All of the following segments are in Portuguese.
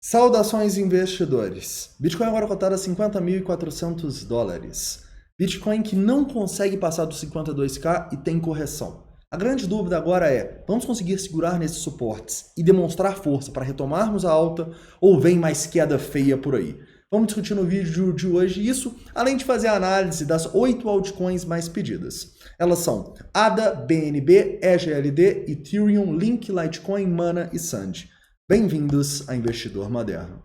Saudações investidores. Bitcoin agora cotado a 50.400 dólares. Bitcoin que não consegue passar dos 52k e tem correção. A grande dúvida agora é, vamos conseguir segurar nesses suportes e demonstrar força para retomarmos a alta ou vem mais queda feia por aí? Vamos discutir no vídeo de hoje isso, além de fazer a análise das 8 altcoins mais pedidas. Elas são ADA, BNB, EGLD, Ethereum, Link, Litecoin, Mana e Sand. Bem-vindos a Investidor Moderno.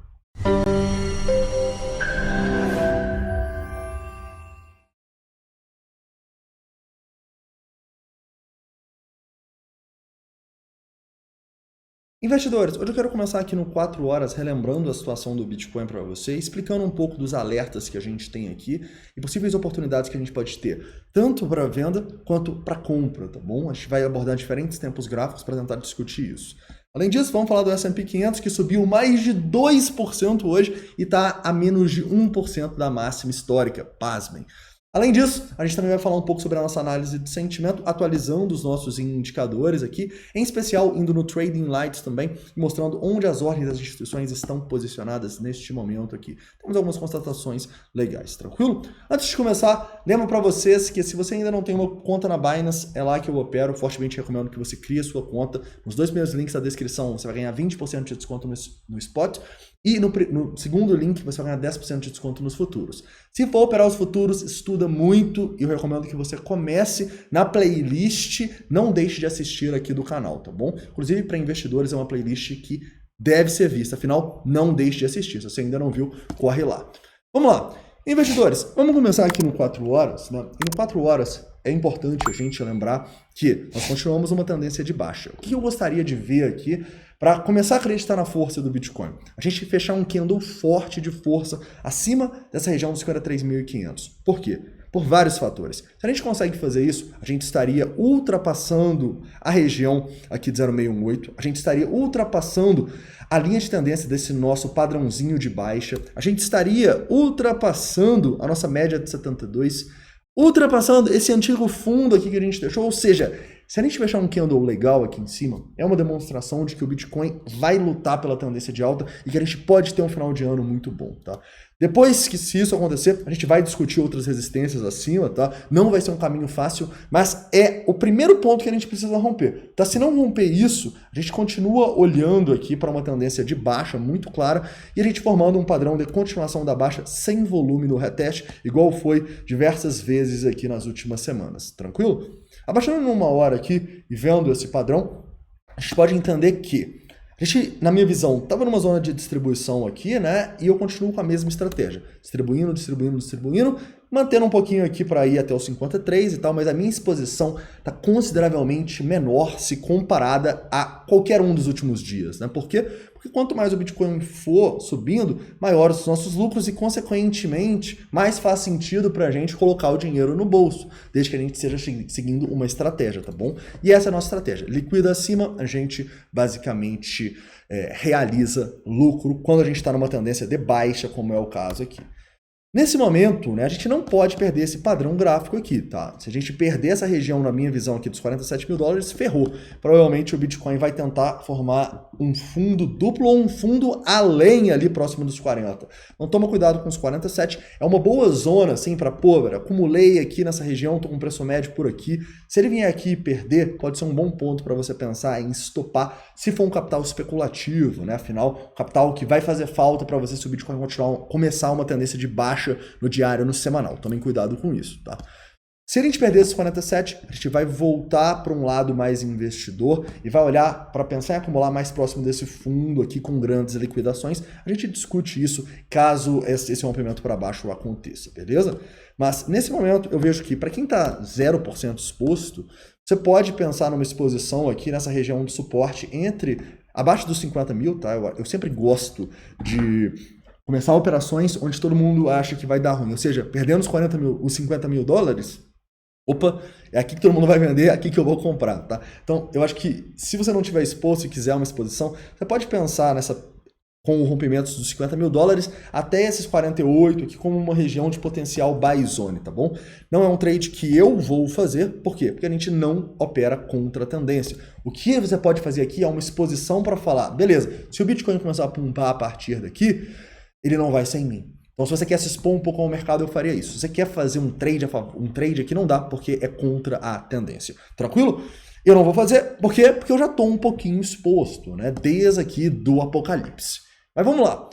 Investidores, hoje eu quero começar aqui no 4 horas relembrando a situação do Bitcoin para você, explicando um pouco dos alertas que a gente tem aqui e possíveis oportunidades que a gente pode ter, tanto para venda quanto para compra, tá bom? A gente vai abordar diferentes tempos gráficos para tentar discutir isso. Além disso, vamos falar do S&P 500, que subiu mais de 2% hoje e está a menos de 1% da máxima histórica, pasmem. Além disso, a gente também vai falar um pouco sobre a nossa análise de sentimento, atualizando os nossos indicadores aqui, em especial indo no Trading Lights também, mostrando onde as ordens das instituições estão posicionadas neste momento aqui. Temos algumas constatações legais, tranquilo? Antes de começar, lembro para vocês que se você ainda não tem uma conta na Binance, é lá que eu opero, fortemente recomendo que você crie a sua conta. Nos dois primeiros links da descrição, você vai ganhar 20% de desconto no spot. E no segundo link você vai ganhar 10% de desconto nos futuros. Se for operar os futuros, estuda muito e eu recomendo que você comece na playlist, não deixe de assistir aqui do canal, tá bom? Inclusive para investidores é uma playlist que deve ser vista, afinal não deixe de assistir, se você ainda não viu, corre lá. Vamos lá, investidores, vamos começar aqui no 4 horas, né? E no 4 horas é importante a gente lembrar que nós continuamos uma tendência de baixa. O que eu gostaria de ver aqui para começar a acreditar na força do Bitcoin? A gente fechar um candle forte de força acima dessa região dos 53.500. Por quê? Por vários fatores. Se a gente consegue fazer isso, a gente estaria ultrapassando a região aqui de 0,618, a gente estaria ultrapassando a linha de tendência desse nosso padrãozinho de baixa, a gente estaria ultrapassando a nossa média de 72, ultrapassando esse antigo fundo aqui que a gente deixou, ou seja, se a gente fechar um candle legal aqui em cima, é uma demonstração de que o Bitcoin vai lutar pela tendência de alta e que a gente pode ter um final de ano muito bom, tá? Depois que se isso acontecer, a gente vai discutir outras resistências acima, tá? Não vai ser um caminho fácil, mas é o primeiro ponto que a gente precisa romper, tá? Se não romper isso, a gente continua olhando aqui para uma tendência de baixa muito clara e a gente formando um padrão de continuação da baixa sem volume no reteste, igual foi diversas vezes aqui nas últimas semanas, tranquilo? Abaixando numa hora aqui e vendo esse padrão, a gente pode entender que a gente, na minha visão, estava numa zona de distribuição aqui, né? E eu continuo com a mesma estratégia. Distribuindo, mantendo um pouquinho aqui para ir até os 53 e tal, mas a minha exposição está consideravelmente menor se comparada a qualquer um dos últimos dias, né? Por quê? Porque quanto mais o Bitcoin for subindo, maiores os nossos lucros e, consequentemente, mais faz sentido para a gente colocar o dinheiro no bolso, desde que a gente esteja seguindo uma estratégia, tá bom? E essa é a nossa estratégia. Liquida acima, a gente basicamente realiza lucro quando a gente está numa tendência de baixa, como é o caso aqui. Nesse momento, né, a gente não pode perder esse padrão gráfico aqui, tá? Se a gente perder essa região, na minha visão aqui, dos 47 mil dólares, ferrou. Provavelmente o Bitcoin vai tentar formar um fundo duplo ou um fundo além ali próximo dos 40. Então toma cuidado com os 47. É uma boa zona, assim, para pô, acumulei aqui nessa região, tô com preço médio por aqui. Se ele vier aqui e perder, pode ser um bom ponto para você pensar em estopar, se for um capital especulativo, né? Afinal, capital que vai fazer falta para você se o Bitcoin começar uma tendência de baixa no diário, no semanal. Tomem cuidado com isso, tá? Se a gente perder esses 47, a gente vai voltar para um lado mais investidor e vai olhar para pensar em acumular mais próximo desse fundo aqui com grandes liquidações. A gente discute isso caso esse rompimento para baixo aconteça, beleza? Mas nesse momento eu vejo que para quem está 0% exposto, você pode pensar numa exposição aqui nessa região de suporte entre abaixo dos 50 mil, tá? Eu sempre gosto de começar operações onde todo mundo acha que vai dar ruim, ou seja, perdendo os 50 mil dólares, opa, é aqui que todo mundo vai vender, é aqui que eu vou comprar, tá? Então, eu acho que se você não tiver exposto e quiser uma exposição, você pode pensar nessa com o rompimento dos 50 mil dólares até esses 48 aqui como uma região de potencial buy zone, tá bom? Não é um trade que eu vou fazer, por quê? Porque a gente não opera contra a tendência. O que você pode fazer aqui é uma exposição para falar, beleza, se o Bitcoin começar a pumpar a partir daqui, ele não vai ser em mim. Então se você quer se expor um pouco ao mercado, eu faria isso. Se você quer fazer um trade aqui, não dá, porque é contra a tendência. Tranquilo? Eu não vou fazer, por quê? Porque eu já estou um pouquinho exposto, né? Desde aqui do apocalipse. Mas vamos lá.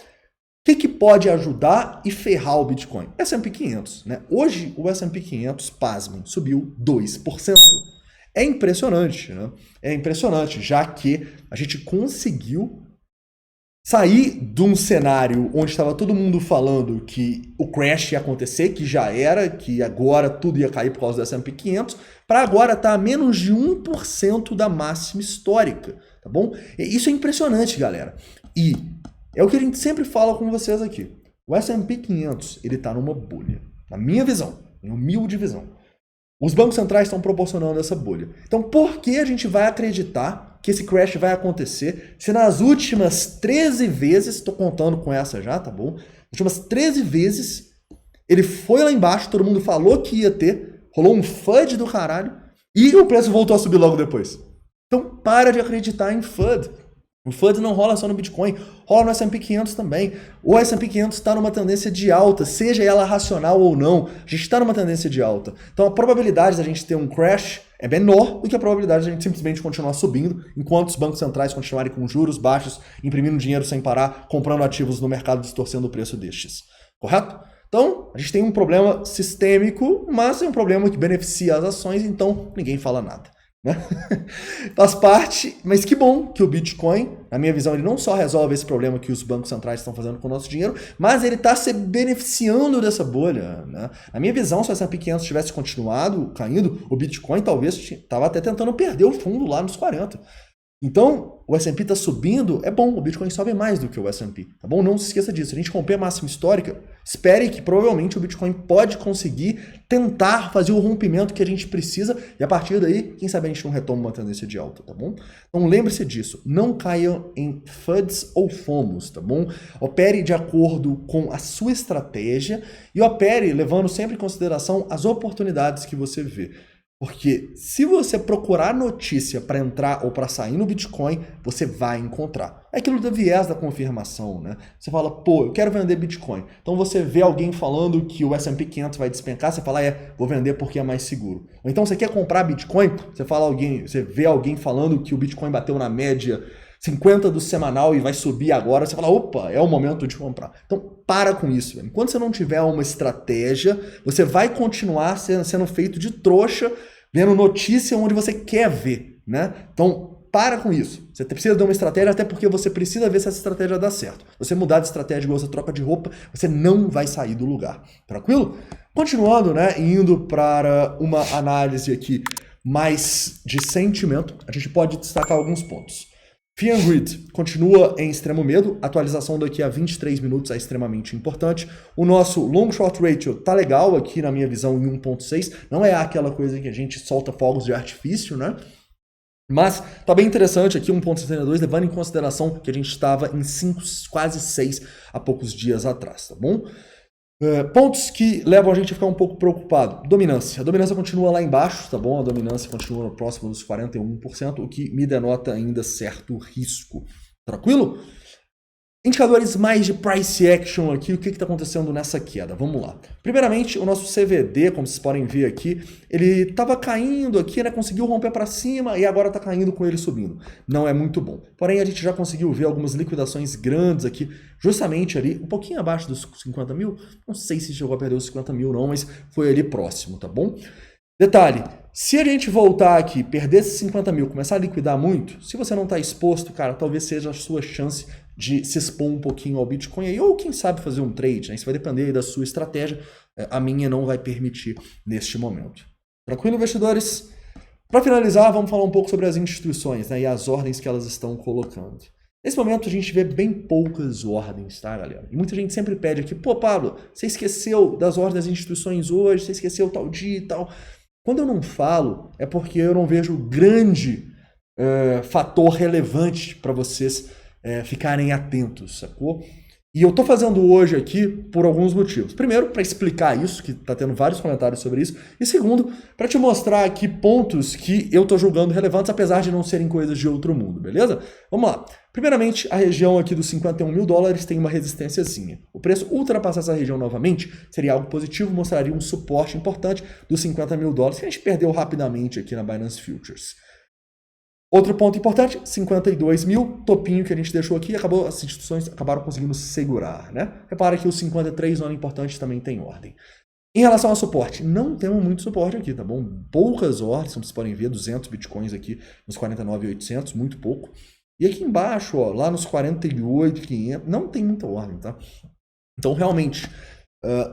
O que pode ajudar e ferrar o Bitcoin? S&P 500, né? Hoje o S&P 500, pasmem, subiu 2%. É impressionante, né? É impressionante, já que a gente conseguiu sair de um cenário onde estava todo mundo falando que o crash ia acontecer, que já era, que agora tudo ia cair por causa do S&P 500, para agora estar a menos de 1% da máxima histórica, tá bom? Isso é impressionante, galera. E é o que a gente sempre fala com vocês aqui. O S&P 500, ele está numa bolha. Na minha visão, em humilde visão. Os bancos centrais estão proporcionando essa bolha. Então, por que a gente vai acreditar que esse crash vai acontecer se nas últimas 13 vezes, estou contando com essa já, tá bom? Nas últimas 13 vezes, ele foi lá embaixo, todo mundo falou que ia ter, rolou um FUD do caralho, e o preço voltou a subir logo depois. Então, para de acreditar em FUD. O FUD não rola só no Bitcoin, rola no S&P 500 também. O S&P 500 está numa tendência de alta, seja ela racional ou não, a gente está numa tendência de alta. Então a probabilidade da gente ter um crash é menor do que a probabilidade de a gente simplesmente continuar subindo, enquanto os bancos centrais continuarem com juros baixos, imprimindo dinheiro sem parar, comprando ativos no mercado, distorcendo o preço destes. Correto? Então, a gente tem um problema sistêmico, mas é um problema que beneficia as ações, então ninguém fala nada. Né? Faz parte, mas que bom que o Bitcoin, na minha visão, ele não só resolve esse problema que os bancos centrais estão fazendo com o nosso dinheiro, mas ele está se beneficiando dessa bolha. Né? Na minha visão, se o S&P 500 tivesse continuado caindo, o Bitcoin talvez estava até tentando perder o fundo lá nos 40. Então, o S&P está subindo, é bom, o Bitcoin sobe mais do que o S&P, tá bom? Não se esqueça disso. Se a gente romper a máxima histórica, espere que provavelmente o Bitcoin pode conseguir tentar fazer o rompimento que a gente precisa e a partir daí, quem sabe a gente não retoma uma tendência de alta, tá bom? Então lembre-se disso, não caiam em FUDs ou FOMOs, tá bom? Opere de acordo com a sua estratégia e opere levando sempre em consideração as oportunidades que você vê. Porque se você procurar notícia para entrar ou para sair no Bitcoin, você vai encontrar. É aquilo do viés da confirmação, né? Você fala, pô, eu quero vender Bitcoin. Então você vê alguém falando que o S&P 500 vai despencar, você fala, vou vender porque é mais seguro. Ou então você quer comprar Bitcoin, você vê alguém falando que o Bitcoin bateu na média 50 do semanal e vai subir agora, você fala, opa, é o momento de comprar. Então, para com isso. Velho. Enquanto você não tiver uma estratégia, você vai continuar sendo feito de trouxa, vendo notícia onde você quer ver, né? Então, para com isso. Você precisa de uma estratégia, até porque você precisa ver se essa estratégia dá certo. Se você mudar de estratégia igual você troca de roupa, você não vai sair do lugar. Tranquilo? Continuando, né, indo para uma análise aqui mais de sentimento, a gente pode destacar alguns pontos. Fear and Greed continua em extremo medo, atualização daqui a 23 minutos é extremamente importante. O nosso long short ratio tá legal aqui na minha visão em 1.6, não é aquela coisa que a gente solta fogos de artifício, né? Mas tá bem interessante aqui 1.62, levando em consideração que a gente estava em 5, quase 6 há poucos dias atrás, tá bom? Pontos que levam a gente a ficar um pouco preocupado. Dominância. A dominância continua lá embaixo, tá bom? A dominância continua próximo dos 41%, o que me denota ainda certo risco. Tranquilo? Indicadores mais de price action aqui, o que está acontecendo nessa queda? Vamos lá. Primeiramente, o nosso CVD, como vocês podem ver aqui, ele estava caindo aqui, né? Conseguiu romper para cima e agora está caindo com ele subindo. Não é muito bom. Porém, a gente já conseguiu ver algumas liquidações grandes aqui, justamente ali, um pouquinho abaixo dos 50 mil. Não sei se chegou a perder os 50 mil não, mas foi ali próximo, tá bom? Detalhe, se a gente voltar aqui, perder esses 50 mil, começar a liquidar muito, se você não está exposto, cara, talvez seja a sua chance de se expor um pouquinho ao Bitcoin aí, ou quem sabe fazer um trade, né? Isso vai depender aí da sua estratégia, a minha não vai permitir neste momento. Tranquilo, investidores? Para finalizar, vamos falar um pouco sobre as instituições, né, e as ordens que elas estão colocando. Nesse momento a gente vê bem poucas ordens, tá, galera? E muita gente sempre pede aqui, pô, Pablo, você esqueceu das ordens das instituições hoje, você esqueceu tal dia e tal. Quando eu não falo, é porque eu não vejo grande fator relevante para vocês ficarem atentos, sacou? E eu tô fazendo hoje aqui por alguns motivos. Primeiro, para explicar isso, que tá tendo vários comentários sobre isso. E segundo, para te mostrar aqui pontos que eu tô julgando relevantes, apesar de não serem coisas de outro mundo, beleza? Vamos lá. Primeiramente, a região aqui dos 51 mil dólares tem uma resistênciazinha. O preço ultrapassar essa região novamente seria algo positivo, mostraria um suporte importante dos 50 mil dólares, que a gente perdeu rapidamente aqui na Binance Futures. Outro ponto importante, 52 mil, topinho que a gente deixou aqui, as instituições acabaram conseguindo segurar, né? Repara que os 53 não importantes também tem ordem. Em relação ao suporte, não temos muito suporte aqui, tá bom? Poucas ordens, como vocês podem ver, 200 bitcoins aqui nos 49.800, muito pouco. E aqui embaixo, ó, lá nos 48.500, não tem muita ordem, tá? Então, realmente,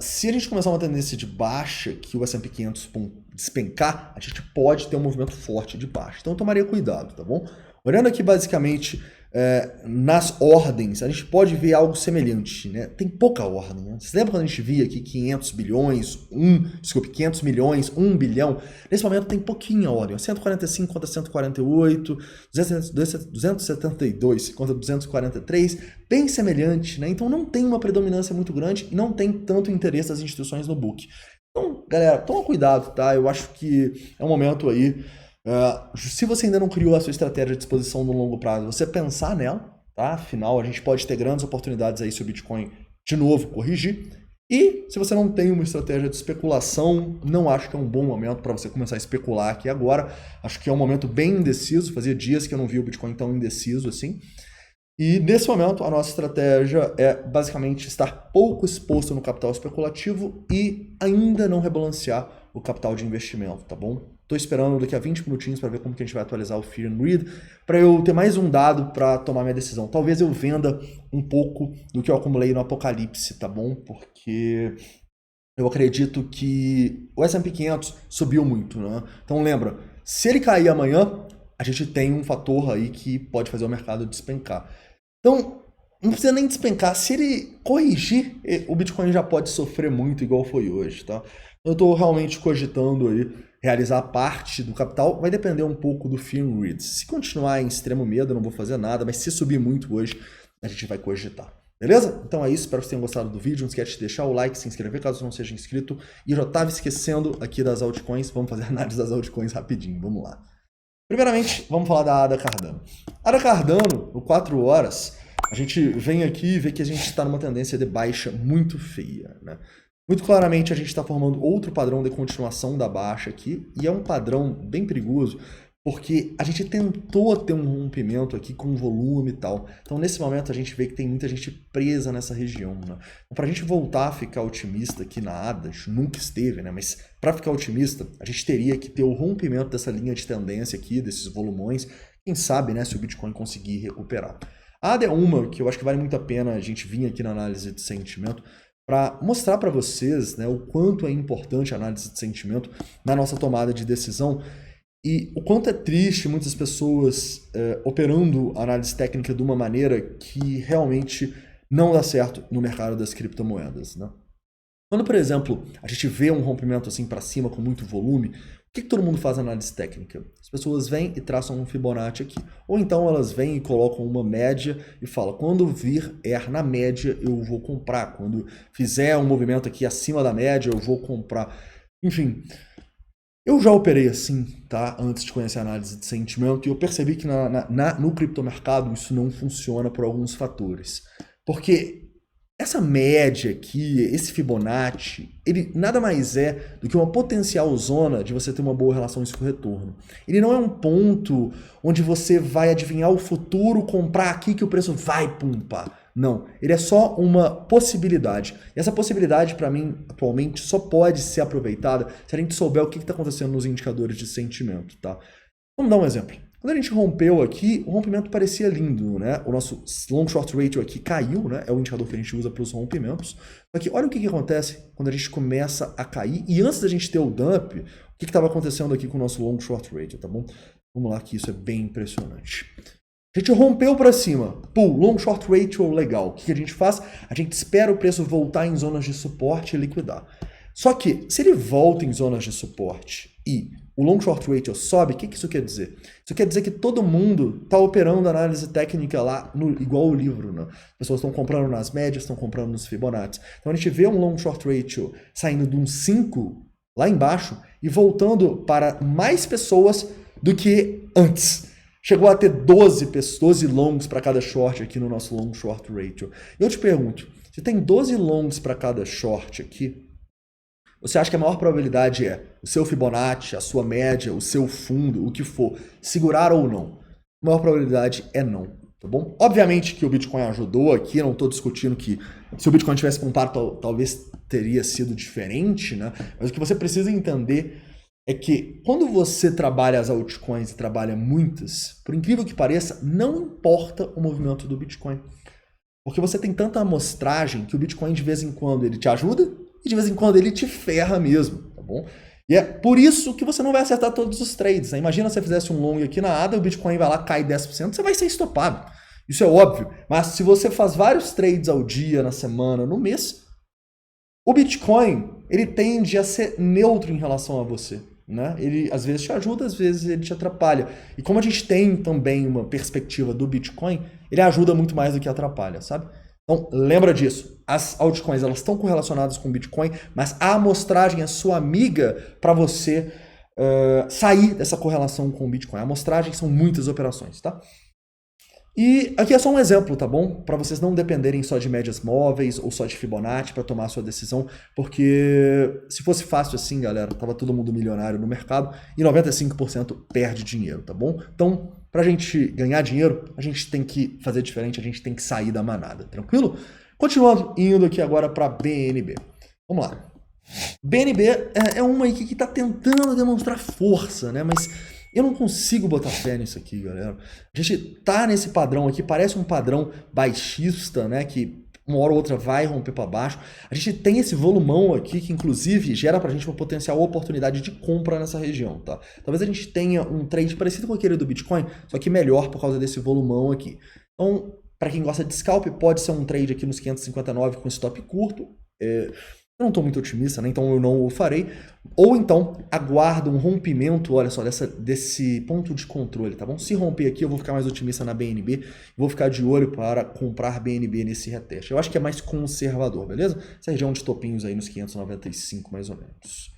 se a gente começar uma tendência de baixa, que o S&P 500 despencar, a gente pode ter um movimento forte de baixa. Então, eu tomaria cuidado, tá bom? Olhando aqui, basicamente, nas ordens, a gente pode ver algo semelhante, né? Tem pouca ordem, né? Você lembra quando a gente via aqui 500 milhões, 1 bilhão? Nesse momento tem pouquinha ordem, 145 contra 148, 272 contra 243, bem semelhante, né? Então não tem uma predominância muito grande e não tem tanto interesse das instituições no book. Então, galera, toma cuidado, tá? Eu acho que é um momento aí. Se você ainda não criou a sua estratégia de exposição no longo prazo, você pensar nela, tá? Afinal, a gente pode ter grandes oportunidades aí se o Bitcoin, de novo, corrigir. E se você não tem uma estratégia de especulação, não acho que é um bom momento para você começar a especular aqui agora. Acho que é um momento bem indeciso. Fazia dias que eu não vi o Bitcoin tão indeciso assim. E nesse momento, a nossa estratégia é basicamente estar pouco exposto no capital especulativo e ainda não rebalancear o capital de investimento, tá bom? Estou esperando daqui a 20 minutinhos para ver como que a gente vai atualizar o Fear and Greed, para eu ter mais um dado para tomar minha decisão. Talvez eu venda um pouco do que eu acumulei no Apocalipse, tá bom? Porque eu acredito que o S&P 500 subiu muito, né? Então lembra, se ele cair amanhã, a gente tem um fator aí que pode fazer o mercado despencar. Então, não precisa nem despencar. Se ele corrigir, o Bitcoin já pode sofrer muito igual foi hoje, tá? Eu estou realmente cogitando aí realizar parte do capital. Vai depender um pouco do Fear and Greed. Se continuar em extremo medo, eu não vou fazer nada, mas se subir muito hoje, a gente vai cogitar. Beleza? Então é isso, espero que vocês tenham gostado do vídeo. Não esquece de deixar o like, se inscrever caso não seja inscrito. E eu já estava esquecendo aqui das altcoins. Vamos fazer a análise das altcoins rapidinho, vamos lá. Primeiramente, vamos falar da ADA Cardano. ADA Cardano, no 4 horas, a gente vem aqui e vê que a gente está numa tendência de baixa muito feia, né? Muito claramente a gente está formando outro padrão de continuação da baixa aqui, e é um padrão bem perigoso, porque a gente tentou ter um rompimento aqui com volume e tal. Então nesse momento a gente vê que tem muita gente presa nessa região, né? Então, para a gente voltar a ficar otimista aqui na ADA, a gente nunca esteve, né? Mas para ficar otimista, a gente teria que ter o rompimento dessa linha de tendência aqui, desses volumões, quem sabe, né, se o Bitcoin conseguir recuperar. A ADA é uma que eu acho que vale muito a pena a gente vir aqui na análise de sentimento, para mostrar para vocês, né, o quanto é importante a análise de sentimento na nossa tomada de decisão e o quanto é triste muitas pessoas operando a análise técnica de uma maneira que realmente não dá certo no mercado das criptomoedas, né? Quando, por exemplo, a gente vê um rompimento assim para cima com muito volume, o que todo mundo faz na análise técnica? As pessoas vêm e traçam um Fibonacci aqui. Ou então elas vêm e colocam uma média e falam, quando vir na média eu vou comprar. Quando fizer um movimento aqui acima da média eu vou comprar. Enfim, eu já operei assim, tá? Antes de conhecer a análise de sentimento e eu percebi que no criptomercado isso não funciona por alguns fatores. Porque essa média aqui, esse Fibonacci, ele nada mais é do que uma potencial zona de você ter uma boa relação risco-retorno. Ele não é um ponto onde você vai adivinhar o futuro, comprar aqui que o preço vai pumpar. Não, ele é só uma possibilidade. E essa possibilidade, para mim, atualmente, só pode ser aproveitada se a gente souber o que está acontecendo nos indicadores de sentimento, tá? Vamos dar um exemplo. Quando a gente rompeu aqui, o rompimento parecia lindo, né? O nosso long short ratio aqui caiu, né? É o indicador que a gente usa para os rompimentos. Só que olha o que acontece quando a gente começa a cair. E antes da gente ter o dump, o que estava acontecendo aqui com o nosso long short ratio, tá bom? Vamos lá que isso é bem impressionante. A gente rompeu para cima. Pull, long short ratio legal. O que a gente faz? A gente espera o preço voltar em zonas de suporte e liquidar. Só que, se ele volta em zonas de suporte e o long short ratio sobe, o que isso quer dizer? Isso quer dizer que todo mundo está operando análise técnica lá, igual o livro, né? As pessoas estão comprando nas médias, estão comprando nos Fibonacci. Então a gente vê um long short ratio saindo de um 5 lá embaixo e voltando para mais pessoas do que antes. Chegou a ter 12 longs para cada short aqui no nosso long short ratio. Eu te pergunto, se tem 12 longs para cada short aqui, você acha que a maior probabilidade é o seu Fibonacci, a sua média, o seu fundo, o que for, segurar ou não? A maior probabilidade é não, tá bom? Obviamente que o Bitcoin ajudou aqui, não estou discutindo que se o Bitcoin tivesse comprado, talvez teria sido diferente, né? Mas o que você precisa entender é que quando você trabalha as altcoins e trabalha muitas, por incrível que pareça, não importa o movimento do Bitcoin. Porque você tem tanta amostragem que o Bitcoin de vez em quando ele te ajuda e de vez em quando ele te ferra mesmo, tá bom? E é por isso que você não vai acertar todos os trades, né? Imagina se você fizesse um long aqui na ADA, o Bitcoin vai lá, cai 10%, você vai ser estopado. Isso é óbvio. Mas se você faz vários trades ao dia, na semana, no mês, o Bitcoin, ele tende a ser neutro em relação a você, né? Ele às vezes te ajuda, às vezes ele te atrapalha. E como a gente tem também uma perspectiva do Bitcoin, ele ajuda muito mais do que atrapalha, sabe? Então, lembra disso. As altcoins, elas estão correlacionadas com o Bitcoin, mas a amostragem é sua amiga para você sair dessa correlação com o Bitcoin. A amostragem são muitas operações, tá? E aqui é só um exemplo, tá bom? Para vocês não dependerem só de médias móveis ou só de Fibonacci para tomar a sua decisão, porque se fosse fácil assim, galera, tava todo mundo milionário no mercado e 95% perde dinheiro, tá bom? Então, pra gente ganhar dinheiro, a gente tem que fazer diferente, a gente tem que sair da manada, tranquilo? Continuando, indo aqui agora para BNB. Vamos lá. BNB é uma aí que tá tentando demonstrar força, né? Mas eu não consigo botar fé nisso aqui, galera. A gente tá nesse padrão aqui, parece um padrão baixista, né? Que uma hora ou outra vai romper para baixo. A gente tem esse volumão aqui que, inclusive, gera pra gente uma potencial oportunidade de compra nessa região, tá? Talvez a gente tenha um trade parecido com aquele do Bitcoin, só que melhor por causa desse volumão aqui. Então, para quem gosta de scalp, pode ser um trade aqui nos 559 com stop curto. Eu não estou muito otimista, né? Então eu não o farei. Ou então aguardo um rompimento, olha só, desse ponto de controle, tá bom? Se romper aqui, eu vou ficar mais otimista na BNB. Vou ficar de olho para comprar BNB nesse reteste. Eu acho que é mais conservador, beleza? Essa região de topinhos aí nos 595, mais ou menos.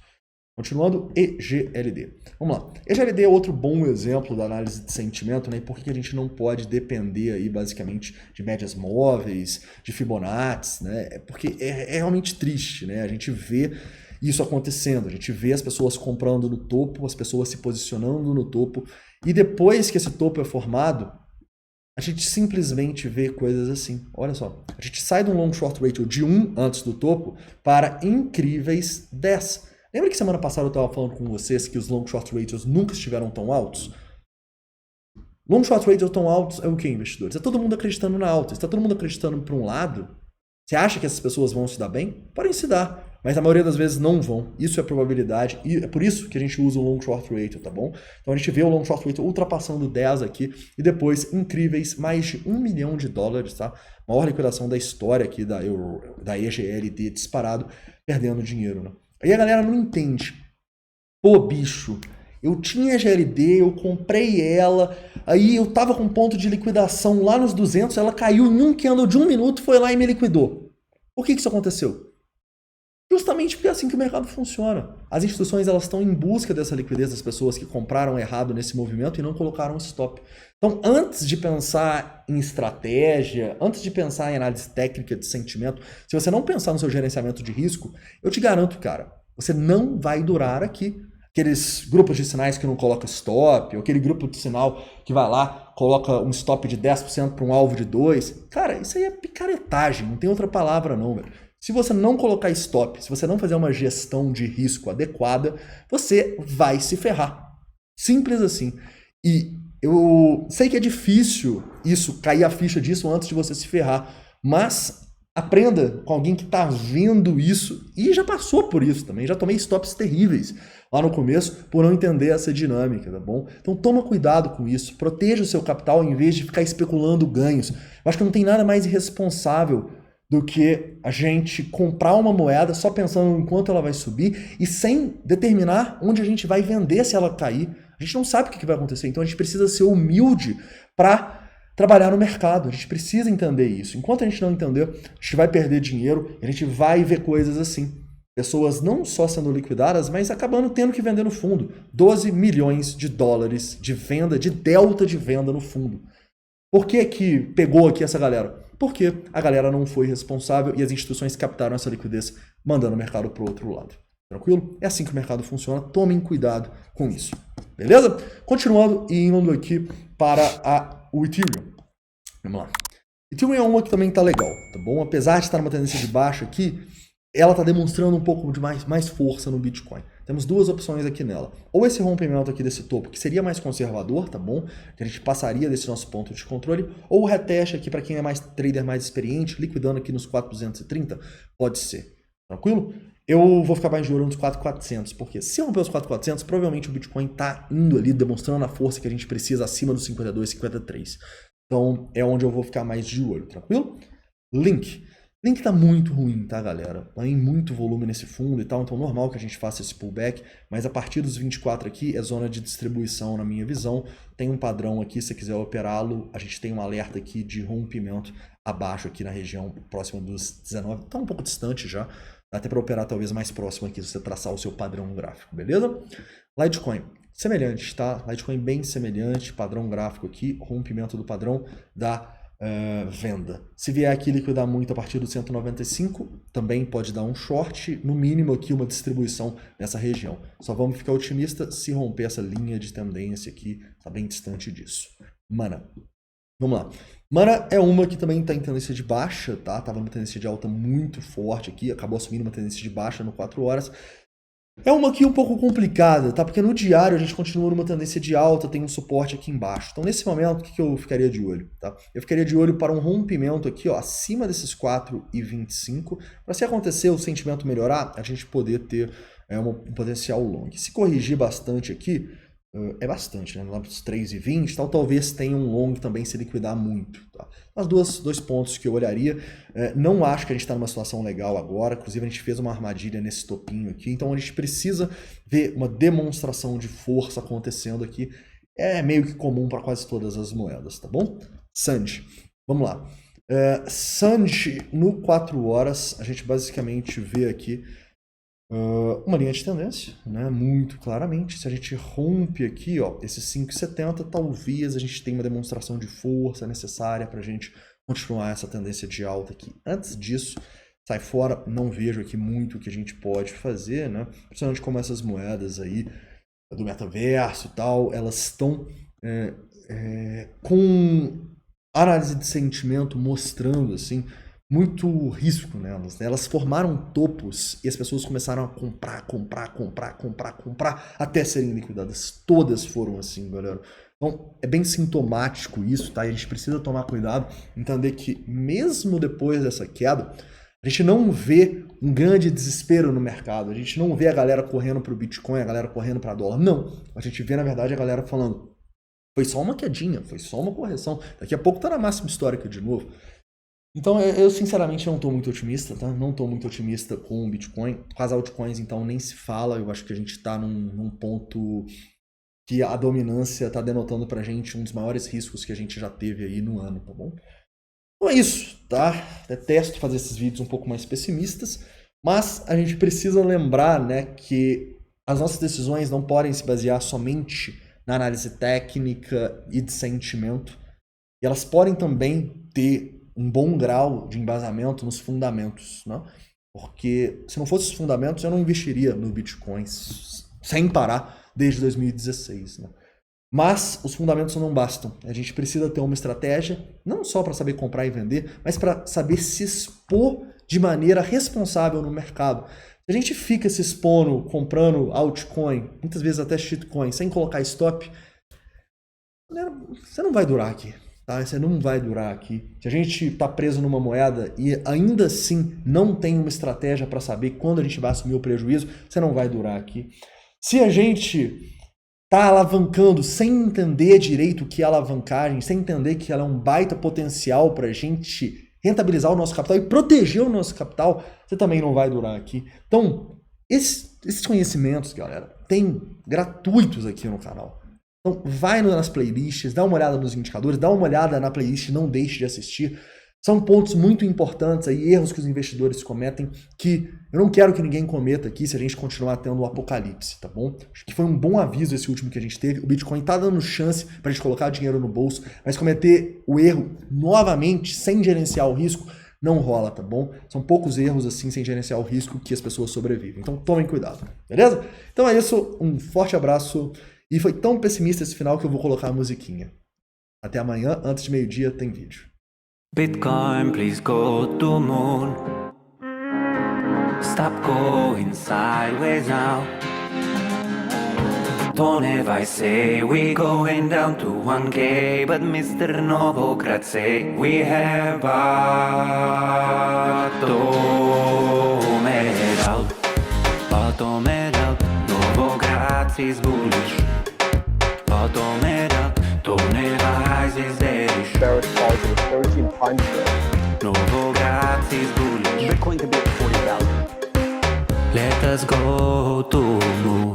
Continuando, EGLD. Vamos lá. EGLD é outro bom exemplo da análise de sentimento, né? E por que a gente não pode depender aí, basicamente, de médias móveis, de Fibonacci, né? Porque é realmente triste, né? A gente vê isso acontecendo, a gente vê as pessoas comprando no topo, as pessoas se posicionando no topo, e depois que esse topo é formado, a gente simplesmente vê coisas assim. Olha só, a gente sai de um long short ratio de 1 antes do topo para incríveis 10. Lembra que semana passada eu estava falando com vocês que os long short ratios nunca estiveram tão altos? Long short ratios tão altos é o que, investidores? É todo mundo acreditando na alta. Está todo mundo acreditando para um lado? Você acha que essas pessoas vão se dar bem? Podem se dar, mas a maioria das vezes não vão. Isso é probabilidade e é por isso que a gente usa o long short ratio, tá bom? Então a gente vê o long short ratio ultrapassando 10 aqui e depois incríveis mais de $1 milhão, tá? Maior liquidação da história aqui da EGLD disparado, perdendo dinheiro, né? Aí a galera não entende. Pô, bicho, eu tinha GLD, eu comprei ela, aí eu tava com ponto de liquidação lá nos 200, ela caiu em um candle de 1 minuto, foi lá e me liquidou. Por que isso aconteceu? Justamente porque é assim que o mercado funciona. As instituições elas estão em busca dessa liquidez das pessoas que compraram errado nesse movimento e não colocaram stop. Então, antes de pensar em estratégia, antes de pensar em análise técnica de sentimento, se você não pensar no seu gerenciamento de risco, eu te garanto, cara, você não vai durar aqui. Aqueles grupos de sinais que não colocam stop, ou aquele grupo de sinal que vai lá, coloca um stop de 10% para um alvo de 2%. Cara, isso aí é picaretagem, não tem outra palavra não, velho. Se você não colocar stop, se você não fazer uma gestão de risco adequada, você vai se ferrar. Simples assim. E eu sei que é difícil isso, cair a ficha disso antes de você se ferrar, mas aprenda com alguém que está vendo isso e já passou por isso também. Já tomei stops terríveis lá no começo por não entender essa dinâmica, tá bom? Então toma cuidado com isso, proteja o seu capital em vez de ficar especulando ganhos. Eu acho que não tem nada mais irresponsável do que a gente comprar uma moeda só pensando em quanto ela vai subir e sem determinar onde a gente vai vender se ela cair. A gente não sabe o que vai acontecer, então a gente precisa ser humilde para trabalhar no mercado. A gente precisa entender isso. Enquanto a gente não entender, a gente vai perder dinheiro e a gente vai ver coisas assim. Pessoas não só sendo liquidadas, mas acabando tendo que vender no fundo. 12 milhões de dólares de venda, de delta de venda no fundo. Por que que pegou aqui essa galera? Porque a galera não foi responsável e as instituições captaram essa liquidez, mandando o mercado para o outro lado. Tranquilo? É assim que o mercado funciona. Tomem cuidado com isso. Beleza? Continuando e indo aqui para o Ethereum. Vamos lá. Ethereum é uma que também está legal, tá bom? Apesar de estar numa tendência de baixa aqui, ela está demonstrando um pouco de mais força no Bitcoin. Temos duas opções aqui nela. Ou esse rompimento aqui desse topo, que seria mais conservador, tá bom? Que a gente passaria desse nosso ponto de controle. Ou o reteste aqui para quem é mais trader, mais experiente, liquidando aqui nos 4.230, pode ser. Tranquilo? Eu vou ficar mais de olho nos 4.400, porque se romper os 4.400, provavelmente o Bitcoin está indo ali, demonstrando a força que a gente precisa acima dos 52, 53. Então é onde eu vou ficar mais de olho, tranquilo? Link. Link tá muito ruim, tá, galera? Tem muito volume nesse fundo e tal, então normal que a gente faça esse pullback, mas a partir dos 24 aqui é zona de distribuição na minha visão. Tem um padrão aqui, se você quiser operá-lo, a gente tem um alerta aqui de rompimento abaixo aqui na região próxima dos 19, tá um pouco distante já, dá até para operar talvez mais próximo aqui se você traçar o seu padrão gráfico, beleza? Litecoin, semelhante, tá? Litecoin bem semelhante, padrão gráfico aqui, rompimento do padrão da venda. Se vier aqui liquidar muito a partir do 195, também pode dar um short, no mínimo aqui uma distribuição nessa região. Só vamos ficar otimista se romper essa linha de tendência aqui, tá bem distante disso. Mana. Vamos lá. Mana é uma que também está em tendência de baixa, tá? Tava numa tendência de alta muito forte aqui, acabou assumindo uma tendência de baixa no 4 horas. É uma aqui um pouco complicada, tá? Porque no diário a gente continua numa tendência de alta, tem um suporte aqui embaixo. Então, nesse momento, o que eu ficaria de olho, tá? Eu ficaria de olho para um rompimento aqui, ó, acima desses 4,25, para se acontecer o sentimento melhorar, a gente poder ter um potencial long. Se corrigir bastante aqui, é bastante, né? Lá para os 3,20 e tal, talvez tenha um long também se liquidar muito, tá? Os dois pontos que eu olharia, não acho que a gente está numa situação legal agora, inclusive a gente fez uma armadilha nesse topinho aqui, então a gente precisa ver uma demonstração de força acontecendo aqui, é meio que comum para quase todas as moedas, tá bom? Sanji, vamos lá. Sanji no 4 horas, a gente basicamente vê aqui uma linha de tendência, né? Muito claramente. Se a gente rompe aqui, ó, esses 5,70, talvez a gente tenha uma demonstração de força necessária para a gente continuar essa tendência de alta aqui. Antes disso, sai fora, não vejo aqui muito o que a gente pode fazer, né? Principalmente como essas moedas aí do metaverso e tal, elas estão com análise de sentimento mostrando assim muito risco nelas, né? Elas formaram topos e as pessoas começaram a comprar, até serem liquidadas. Todas foram assim, galera. Então, é bem sintomático isso, tá? E a gente precisa tomar cuidado, entender que mesmo depois dessa queda, a gente não vê um grande desespero no mercado, a gente não vê a galera correndo para o Bitcoin, a galera correndo para dólar. Não, a gente vê, na verdade, a galera falando, foi só uma quedinha, foi só uma correção, daqui a pouco tá na máxima histórica de novo. Então, eu sinceramente não estou muito otimista, tá? Não estou muito otimista com o Bitcoin. Com as altcoins, então, nem se fala. Eu acho que a gente está num ponto que a dominância está denotando pra gente um dos maiores riscos que a gente já teve aí no ano, tá bom? Então é isso, tá? Detesto fazer esses vídeos um pouco mais pessimistas, mas a gente precisa lembrar, né, que as nossas decisões não podem se basear somente na análise técnica e de sentimento, e elas podem também ter um bom grau de embasamento nos fundamentos, né? Porque se não fosse os fundamentos, eu não investiria no Bitcoin sem parar desde 2016, né? Mas os fundamentos não bastam. A gente precisa ter uma estratégia, não só para saber comprar e vender, mas para saber se expor de maneira responsável no mercado. Se a gente fica se expondo, comprando altcoin, muitas vezes até shitcoin, sem colocar stop, você não vai durar aqui. Tá? Você não vai durar aqui. Se a gente está preso numa moeda e ainda assim não tem uma estratégia para saber quando a gente vai assumir o prejuízo, você não vai durar aqui. Se a gente está alavancando sem entender direito o que é alavancagem, sem entender que ela é um baita potencial para a gente rentabilizar o nosso capital e proteger o nosso capital, você também não vai durar aqui. Então, esses conhecimentos, galera, tem gratuitos aqui no canal. Então, vai nas playlists, dá uma olhada nos indicadores, dá uma olhada na playlist, não deixe de assistir. São pontos muito importantes aí, erros que os investidores cometem, que eu não quero que ninguém cometa aqui se a gente continuar tendo o apocalipse, tá bom? Acho que foi um bom aviso esse último que a gente teve. O Bitcoin tá dando chance pra gente colocar dinheiro no bolso, mas cometer o erro novamente, sem gerenciar o risco, não rola, tá bom? São poucos erros assim, sem gerenciar o risco, que as pessoas sobrevivem. Então tomem cuidado, beleza? Então é isso, um forte abraço. E foi tão pessimista esse final que eu vou colocar a musiquinha. Até amanhã, antes de meio-dia, tem vídeo. Bitcoin, please go to moon. Stop going sideways now. Don't ever say we going down to 1K, but Mr. Novogratz say we have bottomed out. Novogratz is bullish. Bottomed out. Don't ever rise is bearish. Barrett target 13 times there. Novogratz is bullish. Bitcoin could be at 40,000. Let us go to moon.